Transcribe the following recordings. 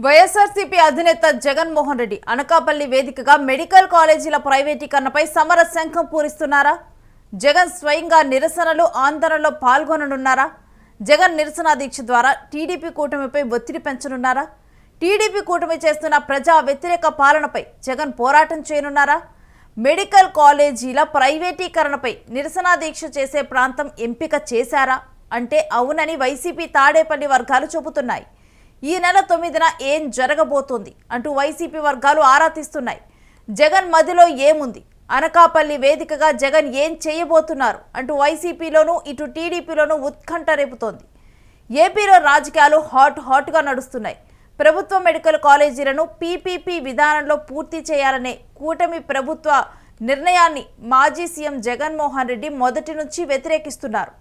వైఎస్ఆర్సీపీ అధినేత జగన్మోహన్ రెడ్డి అనకాపల్లి వేదికగా మెడికల్ కాలేజీల ప్రైవేటీకరణపై సమర శంఖం పూరిస్తున్నారా? జగన్ స్వయంగా నిరసనలు ఆందోళనలో పాల్గొననున్నారా? జగన్ నిరసన దీక్ష ద్వారా టీడీపీ కూటమిపై ఒత్తిడి పెంచనున్నారా? టీడీపీ కూటమి చేస్తున్న ప్రజా వ్యతిరేక పాలనపై జగన్ పోరాటం చేయనున్నారా? మెడికల్ కాలేజీల ప్రైవేటీకరణపై నిరసన దీక్ష చేసే ప్రాంతం ఎంపిక చేశారా అంటే అవునని వైసీపీ తాడేపల్లి వర్గాలు చెబుతున్నాయి. ఈ నెల 9న ఏం జరగబోతోంది అంటూ వైసీపీ వర్గాలు ఆరా తీస్తున్నాయి. జగన్ మదిలో ఏముంది, అనకాపల్లి వేదికగా జగన్ ఏం చేయబోతున్నారు అంటూ వైసీపీలోనూ ఇటు టీడీపీలోనూ ఉత్కంఠ రేపుతోంది. ఏపీలో రాజకీయాలు హాట్గా నడుస్తున్నాయి. ప్రభుత్వ మెడికల్ కాలేజీలను పీపీపీ విధానంలో పూర్తి చేయాలనే కూటమి ప్రభుత్వ నిర్ణయాన్ని మాజీ సీఎం జగన్మోహన్ రెడ్డి మొదటి నుంచి వ్యతిరేకిస్తున్నారు.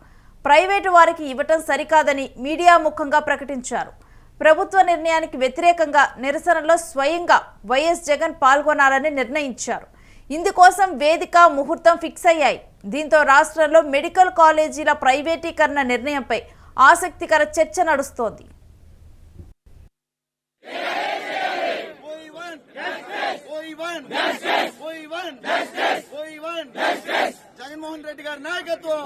ప్రైవేటు వారికి ఇవ్వటం సరికాదని మీడియా ముఖంగా ప్రకటించారు. ప్రభుత్వ నిర్ణయానికి వ్యతిరేకంగా నిరసనలో స్వయంగా వైఎస్ జగన్ పాల్గొనాలని నిర్ణయించారు. ఇందుకోసం వేదిక ముహూర్తం ఫిక్స్ అయ్యాయి. దీంతో రాష్ట్రంలో మెడికల్ కాలేజీల ప్రైవేటీకరణ నిర్ణయంపై ఆసక్తికర చర్చ నడుస్తోంది. జగన్మోహన్ రెడ్డి గారి నాయకత్వం.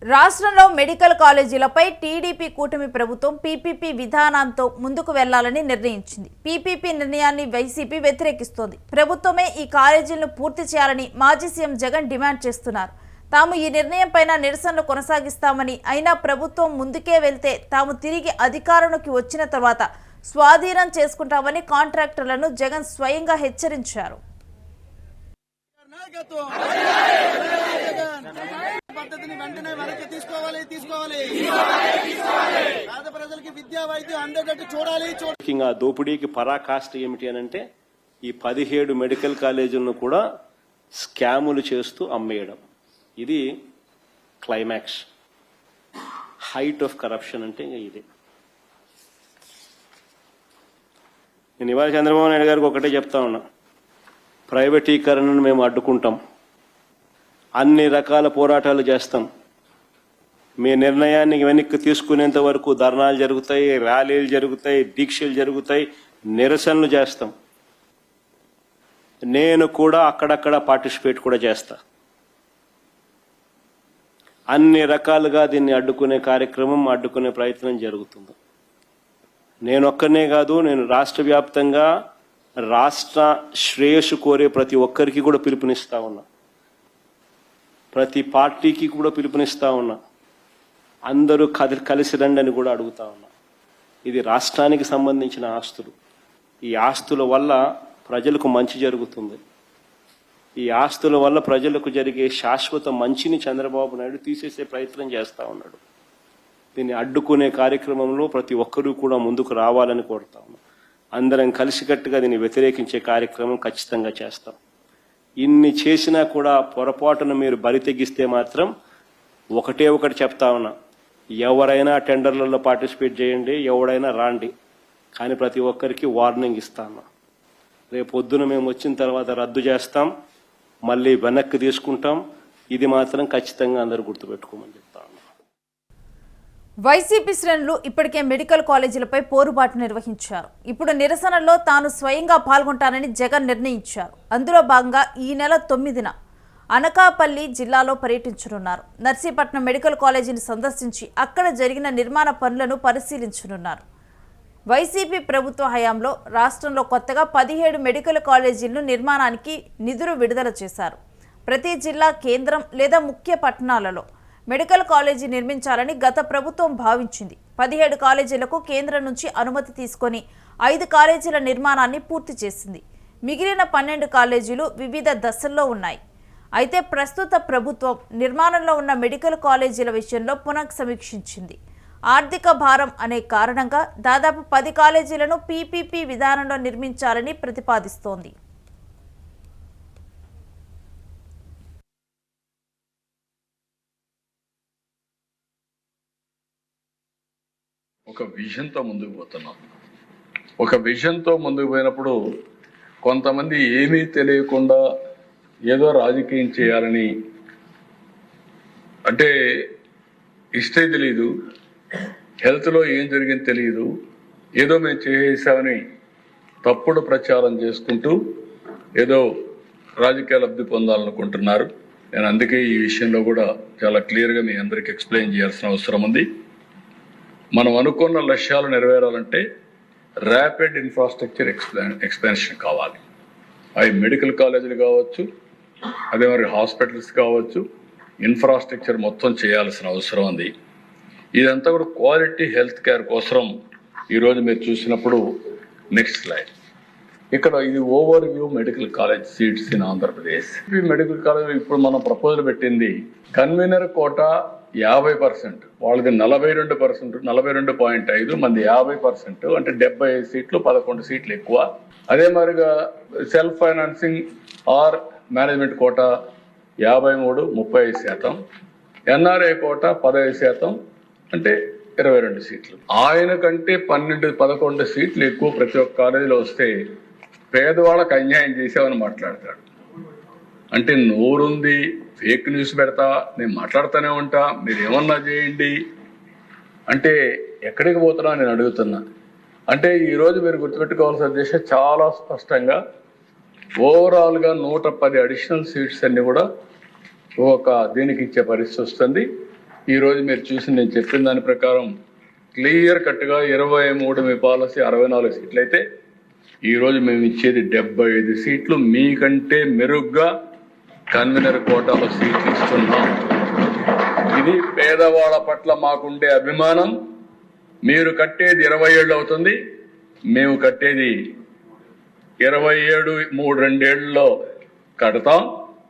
రాష్ట్రంలో మెడికల్ కాలేజీలపై టీడీపీ కూటమి ప్రభుత్వం పీపీపీ విధానంతో ముందుకు వెళ్లాలని నిర్ణయించింది. పీపీపీ నిర్ణయాన్ని వైసీపీ వ్యతిరేకిస్తోంది. ప్రభుత్వమే ఈ కాలేజీలను పూర్తి చేయాలని మాజీ సీఎం జగన్ డిమాండ్ చేస్తున్నారు. తాము ఈ నిర్ణయంపైన నిరసనలు కొనసాగిస్తామని, అయినా ప్రభుత్వం ముందుకే వెళ్తే తాము తిరిగి అధికారంలోకి వచ్చిన తర్వాత స్వాధీనం చేసుకుంటామని కాంట్రాక్టర్లను జగన్ స్వయంగా హెచ్చరించారు. పద్ధతిని వెంటనే వెనక్కి తీసుకోవాలి. పేద ప్రజలకి విద్యా వైద్యం అందేటట్టు చూడాలి. ముఖ్యంగా దోపిడీకి పరాకాష్ట ఏమిటి అని అంటే ఈ 17 మెడికల్ కాలేజీలను కూడా స్కాములు చేస్తూ అమ్మేయడం. ఇది క్లైమాక్స్, హైట్ ఆఫ్ కరప్షన్ అంటే ఇంకా ఇదే. నేను ఇవాళ చంద్రబాబు నాయుడు గారికి ఒకటే చెప్తా ఉన్నా, ప్రైవేటీకరణను మేము అడ్డుకుంటాం, అన్ని రకాల పోరాటాలు చేస్తాం, మీ నిర్ణయాన్ని వెనక్కి తీసుకునేంత వరకు ధర్నాలు జరుగుతాయి, ర్యాలీలు జరుగుతాయి, దీక్షలు జరుగుతాయి, నిరసనలు చేస్తాం. నేను కూడా అక్కడక్కడ పార్టిసిపేట్ కూడా చేస్తా. అన్ని రకాలుగా దీన్ని అడ్డుకునే కార్యక్రమం, అడ్డుకునే ప్రయత్నం జరుగుతుంది. నేను ఒక్కనే కాదు, నేను రాష్ట్ర వ్యాప్తంగా రాష్ట్ర శ్రేయస్సు కోరే ప్రతి ఒక్కరికి కూడా పిలుపునిస్తా ఉన్నా, ప్రతి పార్టీకి కూడా పిలుపునిస్తా ఉన్నా, అందరూ కలిసి రండి అని కూడా అడుగుతా ఉన్నా. ఇది రాష్ట్రానికి సంబంధించిన ఆస్తులు. ఈ ఆస్తుల వల్ల ప్రజలకు మంచి జరుగుతుంది. ఈ ఆస్తుల వల్ల ప్రజలకు జరిగే శాశ్వత మంచిని చంద్రబాబు నాయుడు తీసేసే ప్రయత్నం చేస్తూ ఉన్నాడు. దీన్ని అడ్డుకునే కార్యక్రమంలో ప్రతి ఒక్కరూ కూడా ముందుకు రావాలని కోరుతా ఉన్నాం. అందరం కలిసికట్టుగా దీన్ని వ్యతిరేకించే కార్యక్రమం ఖచ్చితంగా చేస్తాం. ఇన్ని చేసినా కూడా పొరపాటున మీరు బరి తెగిస్తే మాత్రం ఒకటే ఒకటి చెప్తా ఉన్నా, ఎవరైనా టెండర్లలో పార్టిసిపేట్ చేయండి, ఎవడైనా రాండి, కానీ ప్రతి ఒక్కరికి వార్నింగ్ ఇస్తాను. రేపు పొద్దున మేము వచ్చిన తర్వాత రద్దు చేస్తాం, మళ్ళీ వెనక్కి తీసుకుంటాం. ఇది మాత్రం ఖచ్చితంగా అందరూ గుర్తుపెట్టుకోమని చెప్తా ఉన్నా. వైసీపీ శ్రేణులు ఇప్పటికే మెడికల్ కాలేజీలపై పోరుబాటు నిర్వహించారు. ఇప్పుడు నిరసనల్లో తాను స్వయంగా పాల్గొంటానని జగన్ నిర్ణయించారు. అందులో భాగంగా ఈ నెల 9న అనకాపల్లి జిల్లాలో పర్యటించనున్నారు. నర్సీపట్నం మెడికల్ కాలేజీని సందర్శించి అక్కడ జరిగిన నిర్మాణ పనులను పరిశీలించనున్నారు. వైసీపీ ప్రభుత్వ హయాంలో రాష్ట్రంలో కొత్తగా 17 మెడికల్ కాలేజీలను నిర్మాణానికి నిధులు విడుదల చేశారు. ప్రతి జిల్లా కేంద్రం లేదా ముఖ్య పట్టణాలలో మెడికల్ కాలేజీ నిర్మించాలని గత ప్రభుత్వం భావించింది. 17 కాలేజీలకు కేంద్రం నుంచి అనుమతి తీసుకొని 5 కాలేజీల నిర్మాణాన్ని పూర్తి చేసింది. మిగిలిన 12 కాలేజీలు వివిధ దశల్లో ఉన్నాయి. అయితే ప్రస్తుత ప్రభుత్వం నిర్మాణంలో ఉన్న మెడికల్ కాలేజీల విషయంలో పునఃసమీక్షించింది. ఆర్థిక భారం అనే కారణంగా దాదాపు 10 కాలేజీలను పీపీపీ విధానంలో నిర్మించాలని ప్రతిపాదిస్తోంది. ఒక విజన్తో ముందుకు పోతున్నాం. ఒక విజన్తో ముందుకు పోయినప్పుడు కొంతమంది ఏమీ తెలియకుండా ఏదో రాజకీయం చేయాలని, అంటే ఇష్టే తెలీదు, హెల్త్లో ఏం జరిగింది తెలియదు, ఏదో మేము చేసామని తప్పుడు ప్రచారం చేసుకుంటూ ఏదో రాజకీయ లబ్ధి పొందాలనుకుంటున్నారు. నేను అందుకే ఈ విషయంలో కూడా చాలా క్లియర్గా మీ అందరికీ ఎక్స్ప్లెయిన్ చేయాల్సిన అవసరం ఉంది. మనం అనుకున్న లక్ష్యాలు నెరవేరాలంటే ర్యాపిడ్ ఇన్ఫ్రాస్ట్రక్చర్ ఎక్స్పాన్షన్ కావాలి. అవి మెడికల్ కాలేజీలు కావచ్చు, అదే మరి హాస్పిటల్స్ కావచ్చు, ఇన్ఫ్రాస్ట్రక్చర్ మొత్తం చేయాల్సిన అవసరం ఉంది. ఇదంతా కూడా క్వాలిటీ హెల్త్ కేర్ కోసం ఈరోజు మీరు చూసినప్పుడు నెక్స్ట్ స్లైడ్, ఇక్కడ ఇది over view medical college seats in Andhra Pradesh. ఈ మెడికల్ కాలేజ్ ఇప్పుడు మనం ప్రపోజల్ పెట్టింది కన్వీనర్ కోటా 50%, వాళ్ళది 42%, 42.5, మంది 50%, అంటే 75 సీట్లు, 11 సీట్లు ఎక్కువ. అదే మరిగా self financing or management quota 53, 35%, NRI quota 15%, అంటే 22 సీట్లు. ఆయన కంటే 11 సీట్లు ఎక్కువ ప్రతి ఒక్క కాలేజీలో వస్తే పేదవాళ్ళకి అన్యాయం చేసామని మాట్లాడతాడు. అంటే నోరుంది, ఫేక్ న్యూస్ పెడతా, నేను మాట్లాడుతూనే ఉంటా, మీరు ఏమన్నా చేయండి అంటే ఎక్కడికి పోతున్నా నేను అడుగుతున్నా. అంటే ఈరోజు మీరు గుర్తుపెట్టుకోవాల్సిన ఉద్దేశం చాలా స్పష్టంగా ఓవరాల్గా 110 అడిషనల్ సీట్స్ అన్ని కూడా ఒక దీనికి ఇచ్చే పరిస్థితి వస్తుంది. ఈరోజు మీరు చూసి నేను చెప్పిన దాని ప్రకారం క్లియర్ కట్గా 23 మీ పాలసీ 64 సీట్లు అయితే ఈరోజు మేము ఇచ్చేది 75 సీట్లు, మీకంటే మెరుగ్గా కన్వీనర్ కోటాలో సీట్లు ఇస్తున్నాం. ఇది పేదవాళ్ళ పట్ల మాకుండే అభిమానం. మీరు కట్టేది 27 అవుతుంది, మేము కట్టేది 27, 2 ఏళ్లలో కడతాం.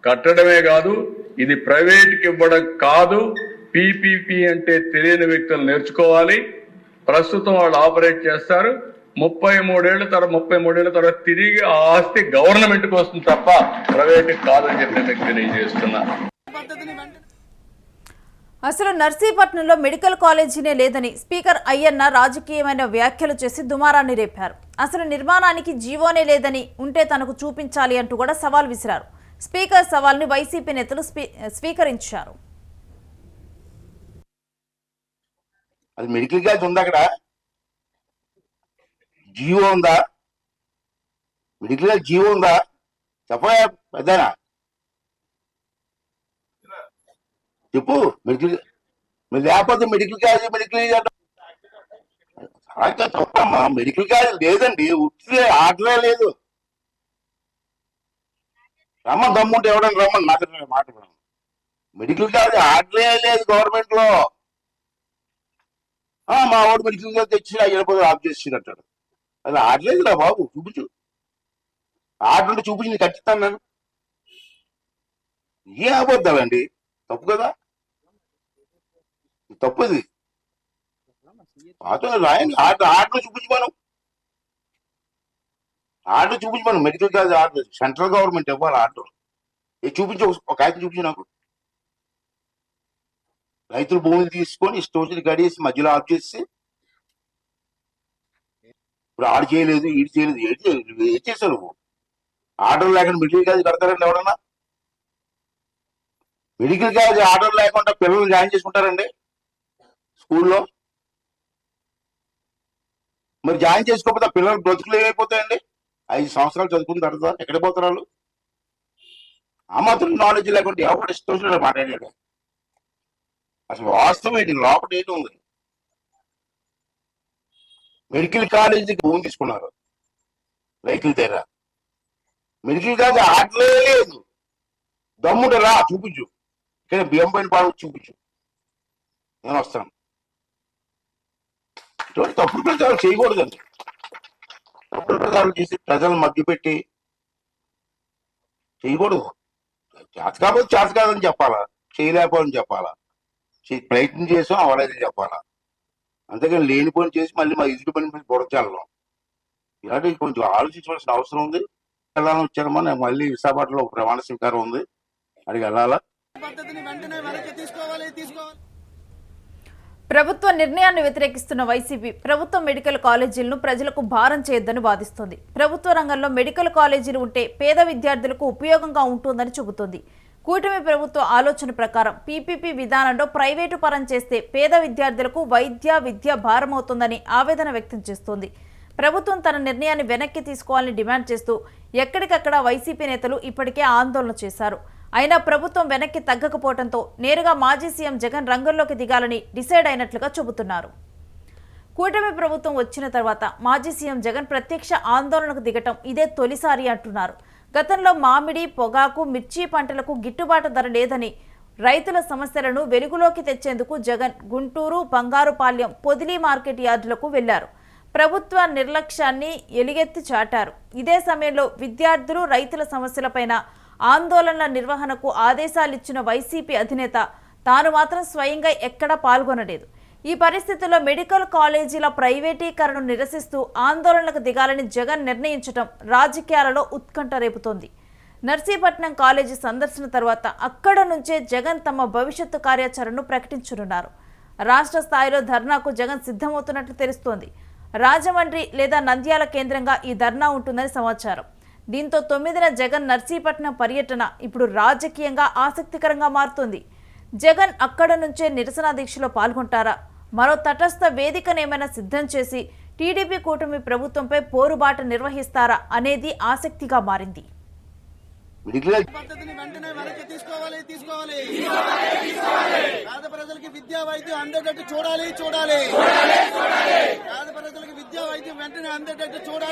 కట్టడమే కాదు, ఇది ప్రైవేట్కి ఇవ్వడం కాదు. పీపీపీ అంటే తెలియని వ్యక్తులు నేర్చుకోవాలి. ప్రస్తుతం వాళ్ళు ఆపరేట్ చేస్తారు. 33 ఏళ్ల తర్వాత తిరిగి ఆ ఆస్తి గవర్నమెంట్కి వస్తుంది తప్ప ప్రైవేట్కి కాదని చెప్పి మీకు తెలియజేస్తున్నా. అసలు నర్సీపట్నంలో మెడికల్ కాలేజీనే లేదని స్పీకర్ అయ్యన్న రాజకీయమైన వ్యాఖ్యలు చేసి దుమారాన్ని రేపారు. అసలు నిర్మాణానికి జీవోనే లేదని, ఉంటే తనకు చూపించాలి అంటూ కూడా సవాల్ విసిరారు. స్పీకర్ సవాల్ని వైసీపీ నేతలు స్వీకరించారు. అది మెడికల్ కాలేజ్ ఉందా? అక్కడ జీవో ఉందా? మెడికల్ కాలేజ్ జీవో ఉందా? చెప్పయా పెద్దనా, చెప్పు. మెడికల్ లేకపోతే మెడికల్ కాలేజ్ తప్పమ్మా. మెడికల్ కాలేజ్ లేదండి, ఉట్టిదే ఆర్డరే లేదు. రమ్మని దమ్ముంటే ఎవడని రమ్మని మాట్లాడాను. మెడికల్ కాలేజ్ ఆర్డరే లేదు గవర్నమెంట్ లో. మా వాడు మెడికల్ కాలేజ్ తెచ్చి 50 ఆఫ్ చేసి అంటాడు. అది ఆడలేదు రా బాబు, చూపించు. ఆర్డర్ ఉంటే చూపించి నేను కట్టిస్తాను. నేను ఏ అబద్ధాలండి, తప్పు కదా, తప్పు ఇది. రాయండి ఆర్డర్ చూపించమను, ఆర్డర్ చూపించమను. Medical college order central government ఇవ్వాలి ఆర్డర్. చూపించు, ఒక ఆయన చూపించు నాకు. రైతులు భూములు తీసుకొని స్టోర్లు గడియేసి మధ్యలో ఆఫ్ చేసి ఇప్పుడు ఆడు చేయలేదు, ఈడు చేయలేదు, ఏం చేశారు నువ్వు? ఆర్డర్ లేకుండా మెడికల్ కాలేజ్ కడతారండి ఎవడన్నా? మెడికల్ కాలేజ్ ఆర్డర్ లేకుండా పిల్లలు జాయిన్ చేసుకుంటారండి స్కూల్లో? మరి జాయిన్ చేసుకోకపోతే పిల్లలు బ్రతుకులు ఏమైపోతాయండి? 5 సంవత్సరాలు చదువుకున్న తర్వాత ఎక్కడ పోతారు వాళ్ళు? ఆ మాత్రం నాలెడ్జ్ లేకుండా ఎవరు ఇష్టం మాట్లాడాడు. అసలు వాస్తవం ఏంటి, లోపల ఏంటి ఉంది? మెడికల్ కాలేజీకి భూమి తీసుకున్నారు రైతుల దగ్గర. మెడికల్ కాలేజ్ ఆటలే లేదు. దమ్ముంటే రా చూపించు. ఇక్కడ బియ్యం పైన పాడు చూపించు, నేను వస్తాను. ఇటువంటి తప్పుడు ప్రచారం చేయకూడదండి. తప్పుడు ప్రచారం చేసి ప్రజలను మభ్యపెట్టి చేయకూడదు. చేత కాకపోతే చేత కాదని చెప్పాలా, చేయలేకపోని చెప్పాలా, ప్రయత్నం చేసాం అవలేదని చెప్పాలా. అంతేగాని లేని పని చేసి మళ్ళీ మా ఎదుటి పని మీద బుడచాలం. ఇలాంటి కొంచెం ఆలోచించవలసిన అవసరం ఉంది. వెళ్ళాలని వచ్చానమ్మా, నాకు మళ్ళీ విశాఖపట్నంలో ఒక ప్రమాణ స్వీకారం ఉంది, అడిగి వెళ్ళాలా. ప్రభుత్వ నిర్ణయాన్ని వ్యతిరేకిస్తున్న వైసీపీ ప్రభుత్వ మెడికల్ కాలేజీలను ప్రజలకు భారం చేయొద్దని వాదిస్తోంది. ప్రభుత్వ రంగంలో మెడికల్ కాలేజీలు ఉంటే పేద విద్యార్థులకు ఉపయోగంగా ఉంటుందని చెబుతోంది. కూటమి ప్రభుత్వ ఆలోచన ప్రకారం పీపీపీ విధానంలో ప్రైవేటు పరం చేస్తే పేద విద్యార్థులకు విద్య భారమవుతుందని ఆవేదన వ్యక్తం చేస్తోంది. ప్రభుత్వం తన నిర్ణయాన్ని వెనక్కి తీసుకోవాలని డిమాండ్ చేస్తూ ఎక్కడికక్కడ వైసీపీ నేతలు ఇప్పటికే ఆందోళన చేశారు. అయినా ప్రభుత్వం వెనక్కి తగ్గకపోవడంతో నేరుగా మాజీ సీఎం జగన్ రంగంలోకి దిగాలని డిసైడ్ అయినట్లుగా చెబుతున్నారు. కూటమి ప్రభుత్వం వచ్చిన తర్వాత మాజీ సీఎం జగన్ ప్రత్యక్ష ఆందోళనకు దిగటం ఇదే తొలిసారి అంటున్నారు. గతంలో మామిడి, పొగాకు, మిర్చి పంటలకు గిట్టుబాటు ధర లేదని రైతుల సమస్యలను వెలుగులోకి తెచ్చేందుకు జగన్ గుంటూరు, బంగారుపాలెం, పొదిలి మార్కెట్ యార్డులకు వెళ్లారు. ప్రభుత్వ నిర్లక్ష్యాన్ని ఎలుగెత్తి చాటారు. ఇదే సమయంలో విద్యార్థులు, రైతుల సమస్యలపైన ఆందోళనల నిర్వహణకు ఆదేశాలిచ్చిన వైసీపీ అధినేత తాను మాత్రం స్వయంగా ఎక్కడా పాల్గొనలేదు. ఈ పరిస్థితుల్లో మెడికల్ కాలేజీల ప్రైవేటీకరణను నిరసిస్తూ ఆందోళనకు దిగాలని జగన్ నిర్ణయించడం రాజకీయాలలో ఉత్కంఠ రేపుతోంది. నర్సీపట్నం కాలేజీ సందర్శన తర్వాత అక్కడ నుంచే జగన్ తమ భవిష్యత్తు కార్యాచరణను ప్రకటించనున్నారు. రాష్ట్ర స్థాయిలో ధర్నాకు జగన్ సిద్ధమవుతున్నట్లు తెలుస్తోంది. రాజమండ్రి లేదా నంద్యాల కేంద్రంగా ఈ ధర్నా ఉంటుందని సమాచారం. దీంతో 9న జగన్ నర్సీపట్నం పర్యటన ఇప్పుడు రాజకీయంగా ఆసక్తికరంగా మారుతుంది. జగన్ అక్కడ నుంచే నిరసన దీక్షలో పాల్గొంటారా, మరో తటస్థ వేదికనేమైనా సిద్ధం చేసి టీడీపీ కూటమి ప్రభుత్వంపై పోరుబాట నిర్వహిస్తారా అనేది ఆసక్తిగా మారింది. పద్ధతిని వెంటనే వెనక్కి తీసుకోవాలి. పేద ప్రజలకి విద్యా వైద్యం అందేటట్టు చూడాలి. పేద ప్రజలకి విద్యా వైద్యం వెంటనే అందేటట్టు చూడాలి.